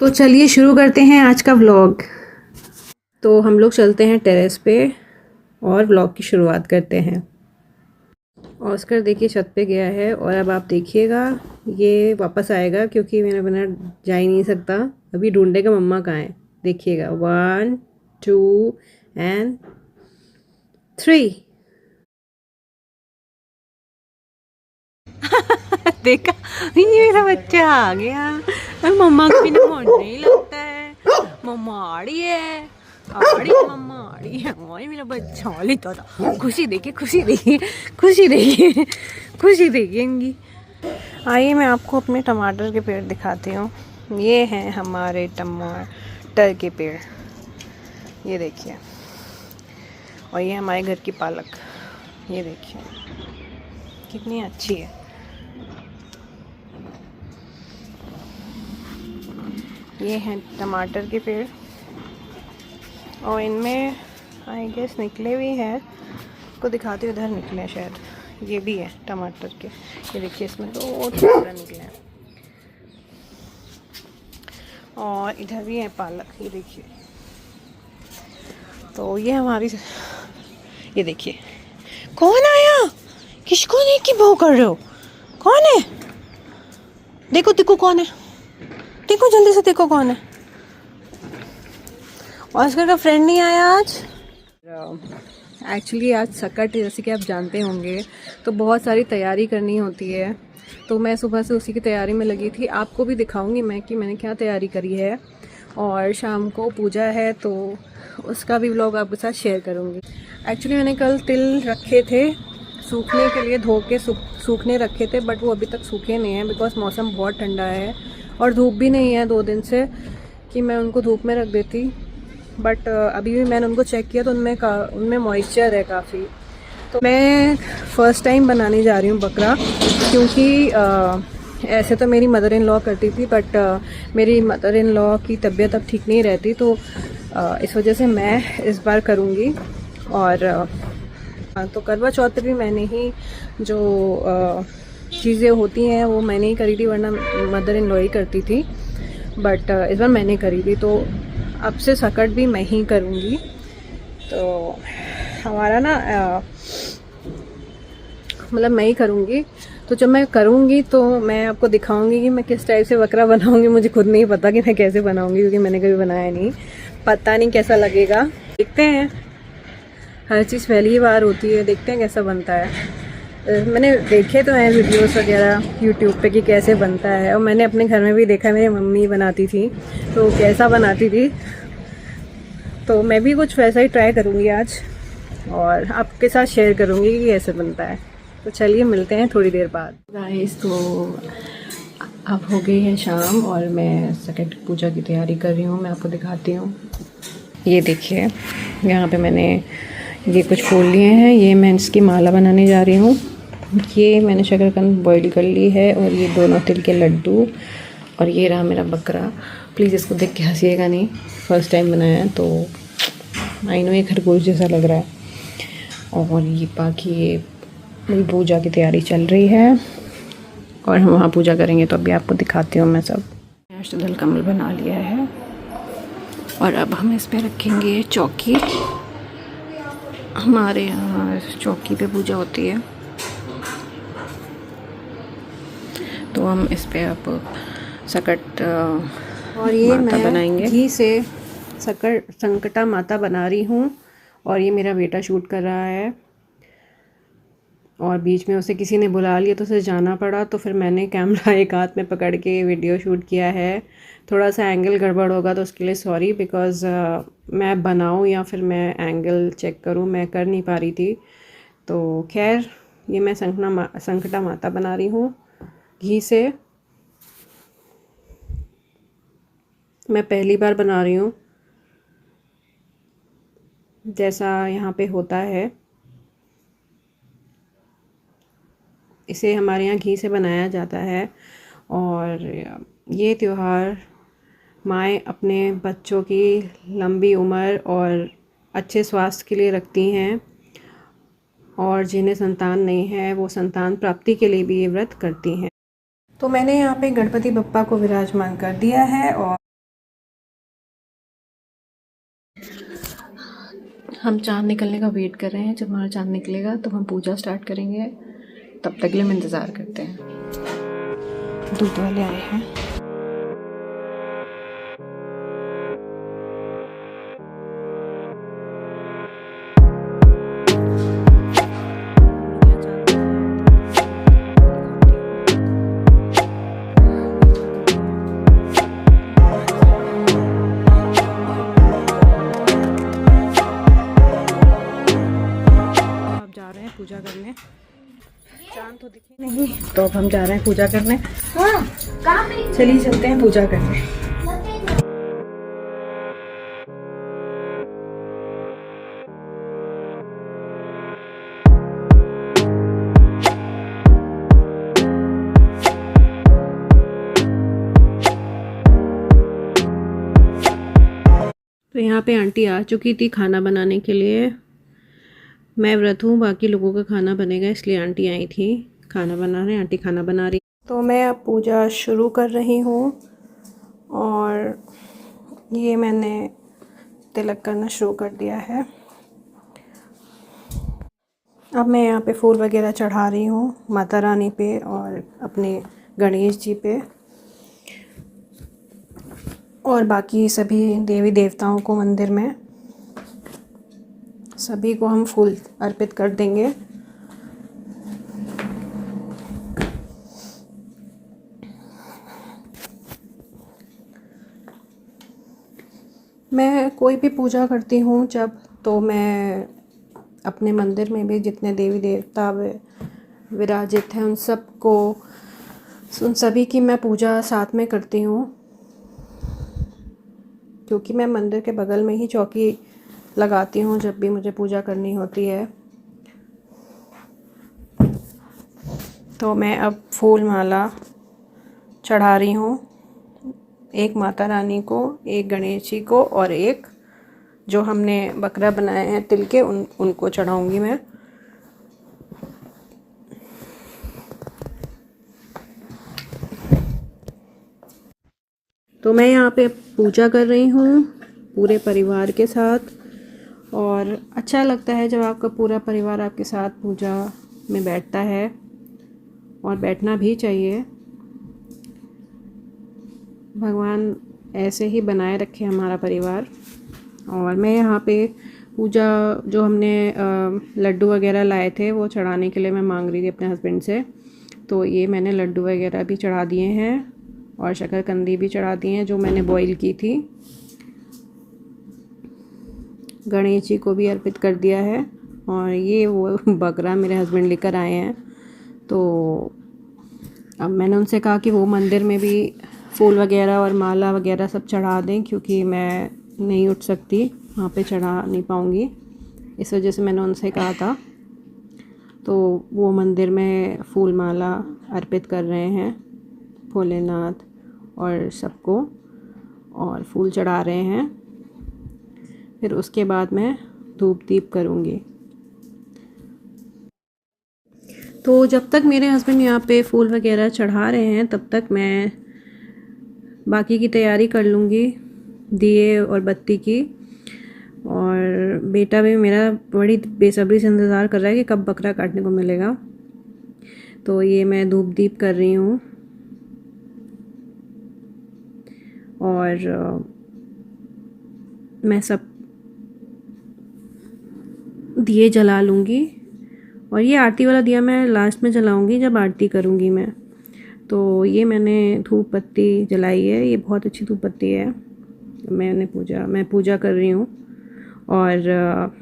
तो चलिए शुरू करते हैं आज का व्लॉग। तो हम लोग चलते हैं टेरेस पे और व्लॉग की शुरुआत करते हैं। ऑस्कर देखिए छत पे गया है और अब आप देखिएगा ये वापस आएगा क्योंकि मेरे बिना जा ही नहीं सकता। अभी ढूंढेगा मम्मा कहाँ है। देखिएगा 1 2 एंड 3। देखा, ये मेरा बच्चा आ गया। मम्मा को बिना मन नहीं लगता है। मम्मा आ रही है, मम्मा आ रही है। ओए मेरा बच्चा लेता था। खुशी देखिए, खुशी देखिए, खुशी देखिए, खुशी देखिए इनकी। आइए मैं आपको अपने टमाटर के पेड़ दिखाती हूँ। ये हैं हमारे टमाटर के पेड़, ये देखिए। और ये हमारे घर की पालक, ये देखिए कितनी अच्छी है। ये हैं टमाटर के पेड़ और इनमें आई गेस निकले भी हैं। को दिखाती हूँ, इधर निकले शायद। ये भी है टमाटर के, ये देखिए इसमें दो टमाटर निकले हैं। और इधर भी है पालक, ये देखिए। तो ये हमारी, ये देखिए कौन आया, किसको देख के भौं कर रहे हो, कौन है? देखो देखो कौन है, देखो जल्दी से देखो कौन है। ऑस्कर का फ्रेंड नहीं आया आज। एक्चुअली आज सकट है, जैसे कि आप जानते होंगे, तो बहुत सारी तैयारी करनी होती है। तो मैं सुबह से उसी की तैयारी में लगी थी। आपको भी दिखाऊंगी मैं कि मैंने क्या तैयारी करी है। और शाम को पूजा है तो उसका भी व्लॉग आपके साथ शेयर करूंगी। एक्चुअली मैंने कल तिल रखे थे सूखने के लिए, धो के सूखने रखे थे, बट वो अभी तक सूखे नहीं हैं बिकॉज मौसम बहुत ठंडा है और धूप भी नहीं है 2 दिन से कि मैं उनको धूप में रख देती। बट अभी भी मैंने उनको चेक किया तो उनमें मॉइस्चर है काफ़ी। तो मैं फ़र्स्ट टाइम बनाने जा रही हूँ बकरा, क्योंकि ऐसे तो मेरी मदर इन लॉ करती थी, बट मेरी मदर इन लॉ की तबीयत अब ठीक नहीं रहती, तो इस वजह से मैं इस बार करूँगी। और तो करवा चौथ पे भी मैंने ही जो चीज़ें होती हैं वो मैंने ही करी थी, वरना मदर इन लॉ ही करती थी। बट इस बार मैंने करी थी, तो अब से सकट भी मैं ही करूँगी। तो हमारा ना मतलब मैं ही करूँगी। तो जब मैं करूँगी तो मैं आपको दिखाऊँगी कि मैं किस टाइप से बकरा बनाऊँगी। मुझे खुद नहीं पता कि मैं कैसे बनाऊँगी, क्योंकि मैंने कभी बनाया नहीं, पता नहीं कैसा लगेगा। देखते हैं, हर चीज़ पहली बार होती है, देखते हैं कैसा बनता है। मैंने देखे तो हैं वीडियोस वगैरह यूट्यूब पे कि कैसे बनता है, और मैंने अपने घर में भी देखा, मेरी मम्मी बनाती थी तो कैसा बनाती थी। तो मैं भी कुछ वैसा ही ट्राई करूँगी आज और आपके साथ शेयर करूँगी कि कैसे बनता है। तो चलिए मिलते हैं थोड़ी देर बाद। गाइस तो अब हो गई है शाम और मैं सकट पूजा की तैयारी कर रही हूँ। मैं आपको दिखाती हूँ, ये देखिए यहाँ पे मैंने ये कुछ फूल लिए हैं, ये मैं इसकी माला बनाने जा रही हूँ। ये मैंने शकरकंद बॉईल कर ली है और ये दोनों तिल के लड्डू, और ये रहा मेरा बकरा। प्लीज़ इसको देख के हंसिएगा नहीं, फर्स्ट टाइम बनाया है तो आई नो ये खरगोश जैसा लग रहा है। और ये बाकी ये मेरी पूजा की तैयारी चल रही है और हम वहाँ पूजा करेंगे, तो अभी आपको दिखाती हूँ मैं सब। अष्टदल कमल बना लिया है और अब हम इस पर रखेंगे चौकी। हमारे यहाँ चौकी पे पूजा होती है, तो हम इस पे अब सकट और ये माता बनाएंगे। घी से संकटा माता बना रही हूँ और ये मेरा बेटा शूट कर रहा है। और बीच में उसे किसी ने बुला लिया तो उसे जाना पड़ा, तो फिर मैंने कैमरा एक हाथ में पकड़ के वीडियो शूट किया है। थोड़ा सा एंगल गड़बड़ होगा तो उसके लिए सॉरी, बिकॉज़ मैं बनाऊँ या फिर मैं एंगल चेक करूँ, मैं कर नहीं पा रही थी। तो खैर ये मैं संकटा माता बना रही हूँ घी से। मैं पहली बार बना रही हूँ, जैसा यहाँ पे होता है इसे हमारे यहाँ घी से बनाया जाता है। और ये त्यौहार माएँ अपने बच्चों की लंबी उम्र और अच्छे स्वास्थ्य के लिए रखती हैं, और जिन्हें संतान नहीं है वो संतान प्राप्ति के लिए भी ये व्रत करती हैं। तो मैंने यहाँ पे गणपति बप्पा को विराजमान कर दिया है और हम चाँद निकलने का वेट कर रहे हैं। जब हमारा चाँद निकलेगा तो हम पूजा स्टार्ट करेंगे। तब तक के लिए हम इंतज़ार करते हैं। दूध वाले आए हैं। पूजा करने, चांद तो दिखे नहीं तो अब हम जा रहे हैं पूजा करने। चलिए चलते हैं पूजा करने। तो यहाँ पे आंटी आ चुकी थी खाना बनाने के लिए। मैं व्रत हूँ, बाकी लोगों का खाना बनेगा, इसलिए आंटी आई थी खाना बनाने। आंटी खाना बना रही। तो मैं अब पूजा शुरू कर रही हूँ और ये मैंने तिलक करना शुरू कर दिया है। अब मैं यहाँ पे फूल वगैरह चढ़ा रही हूँ माता रानी पे और अपने गणेश जी पे और बाकी सभी देवी देवताओं को मंदिर में सभी को हम फूल अर्पित कर देंगे। मैं कोई भी पूजा करती हूँ जब, तो मैं अपने मंदिर में भी जितने देवी देवता विराजित हैं उन सभी की मैं पूजा साथ में करती हूँ, क्योंकि मैं मंदिर के बगल में ही चौकी लगाती हूँ जब भी मुझे पूजा करनी होती है। तो मैं अब फूल माला चढ़ा रही हूँ, एक माता रानी को, एक गणेश जी को और एक जो हमने बकरा बनाए हैं तिल के उनको चढ़ाऊँगी मैं। तो मैं यहाँ पे पूजा कर रही हूँ पूरे परिवार के साथ और अच्छा लगता है जब आपका पूरा परिवार आपके साथ पूजा में बैठता है और बैठना भी चाहिए। भगवान ऐसे ही बनाए रखे हमारा परिवार। और मैं यहाँ पे पूजा जो हमने लड्डू वगैरह लाए थे वो चढ़ाने के लिए मैं मांग रही थी अपने हस्बैंड से। तो ये मैंने लड्डू वगैरह भी चढ़ा दिए हैं और शकरकंदी भी चढ़ा दी हैं जो मैंने बॉईल की थी। गणेश जी को भी अर्पित कर दिया है और ये वो बकरा मेरे हस्बैंड लेकर आए हैं। तो अब मैंने उनसे कहा कि वो मंदिर में भी फूल वगैरह और माला वगैरह सब चढ़ा दें, क्योंकि मैं नहीं उठ सकती, वहाँ पे चढ़ा नहीं पाऊँगी, इस वजह से मैंने उनसे कहा था। तो वो मंदिर में फूल माला अर्पित कर रहे हैं भोलेनाथ और सबको, और फूल चढ़ा रहे हैं। फिर उसके बाद मैं धूप दीप करूँगी। तो जब तक मेरे हस्बैंड यहाँ पे फूल वगैरह चढ़ा रहे हैं तब तक मैं बाकी की तैयारी कर लूँगी दिए और बत्ती की। और बेटा भी मेरा बड़ी बेसब्री से इंतज़ार कर रहा है कि कब बकरा काटने को मिलेगा। तो ये मैं धूप दीप कर रही हूँ और मैं सब दिए जला लूँगी। और ये आरती वाला दिया मैं लास्ट में जलाऊँगी जब आरती करूँगी मैं। तो ये मैंने धूप बत्ती जलाई है, ये बहुत अच्छी धूप बत्ती है। मैं पूजा कर रही हूँ और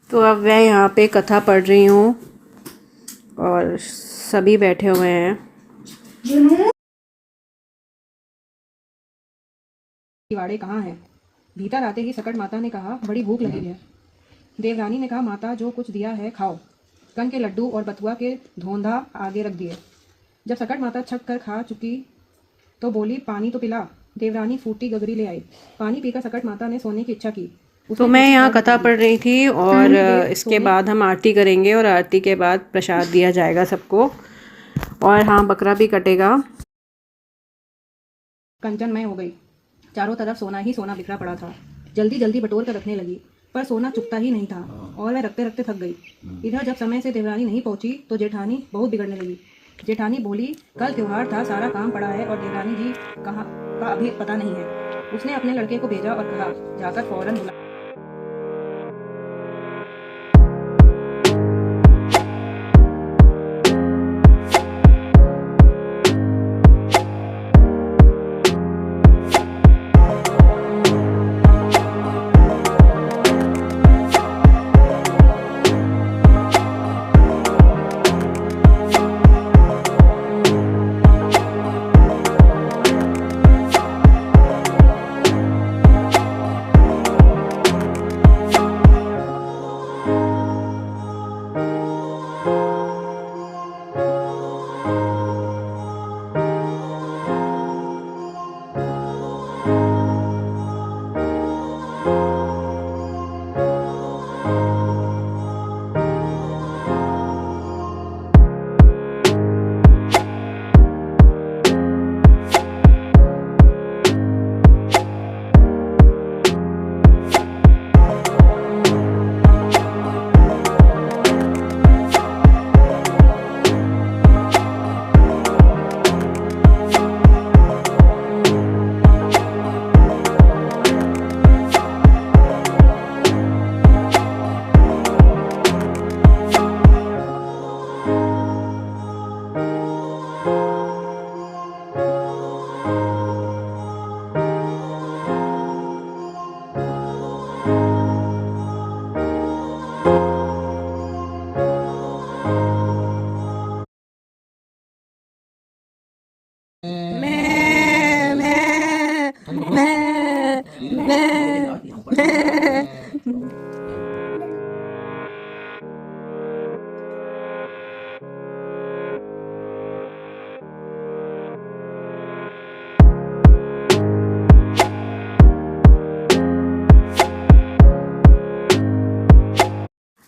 तो अब मैं यहाँ पे कथा पढ़ रही हूँ और सभी बैठे हुए हैं। दिवाड़े कहाँ हैं? भीतर आते ही सकट माता ने कहा, बड़ी भूख लगी है। देवरानी ने कहा, माता जो कुछ दिया है खाओ। कन के लड्डू और बथुआ के धोंधा आगे रख दिए। जब सकट माता छक कर खा चुकी तो बोली, पानी तो पिला। देवरानी फूटी गगरी ले आई। पानी पीकर सकट माता ने सोने की इच्छा की। तो मैं यहाँ कथा पढ़ रही थी और इसके बाद हम आरती करेंगे और आरती के बाद प्रसाद दिया जाएगा सबको। और हाँ, बकरा भी कटेगा। कंचनमय हो गई। चारों तरफ सोना ही सोना बिखरा पड़ा था। जल्दी जल्दी बटोर कर रखने लगी, पर सोना चुकता ही नहीं था और वह रखते रखते थक गई। इधर जब समय से देवरानी नहीं पहुंची तो जेठानी बहुत बिगड़ने लगी। जेठानी बोली, कल त्योहार था, सारा काम पड़ा है और देवरानी जी कहाँ का अभी पता नहीं है। उसने अपने लड़के को भेजा और कहा, जाकर फौरन बुला।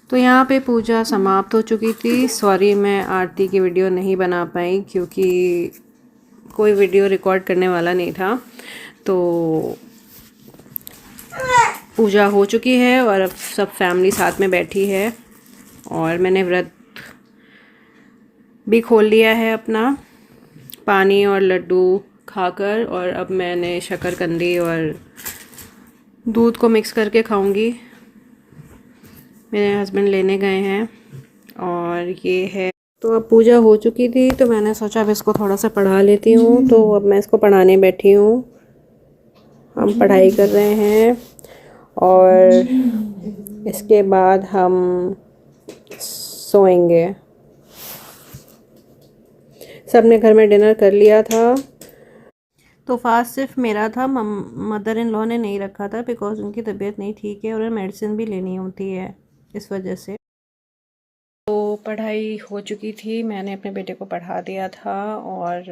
तो यहाँ पे पूजा समाप्त हो चुकी थी। सॉरी, मैं आरती की वीडियो नहीं बना पाई क्योंकि कोई वीडियो रिकॉर्ड करने वाला नहीं था। तो पूजा हो चुकी है और अब सब फैमिली साथ में बैठी है और मैंने व्रत भी खोल लिया है अपना, पानी और लड्डू खाकर। और अब मैंने शक्करकंदी और दूध को मिक्स करके खाऊंगी। मेरे हस्बैंड लेने गए हैं और ये है। तो अब पूजा हो चुकी थी तो मैंने सोचा अब इसको थोड़ा सा पढ़ा लेती हूँ। तो अब मैं इसको पढ़ाने बैठी हूँ। हम पढ़ाई कर रहे हैं और इसके बाद हम सोएंगे। सबने घर में डिनर कर लिया था। तो फास्ट सिर्फ मेरा था, मदर इन लॉ ने नहीं रखा था बिकॉज उनकी तबीयत नहीं ठीक है और उन्हें मेडिसिन भी लेनी होती है, इस वजह से। तो पढ़ाई हो चुकी थी, मैंने अपने बेटे को पढ़ा दिया था और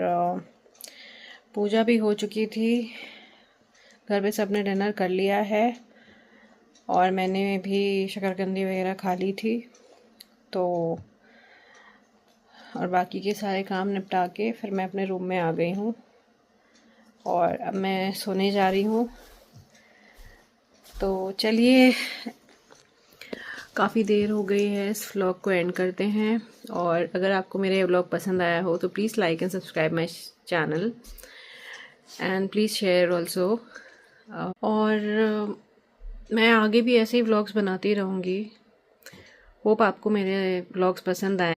पूजा भी हो चुकी थी। घर पे सबने डिनर कर लिया है और मैंने भी शकरकंदी वगैरह खा ली थी। तो और बाकी के सारे काम निपटा के फिर मैं अपने रूम में आ गई हूँ और अब मैं सोने जा रही हूँ। तो चलिए, काफ़ी देर हो गई है, इस व्लॉग को एंड करते हैं। और अगर आपको मेरे व्लॉग पसंद आया हो तो please like and subscribe my channel and please share also. और मैं आगे भी ऐसे ही व्लॉग्स बनाती रहूँगी। होप आपको मेरे व्लॉग्स पसंद आए।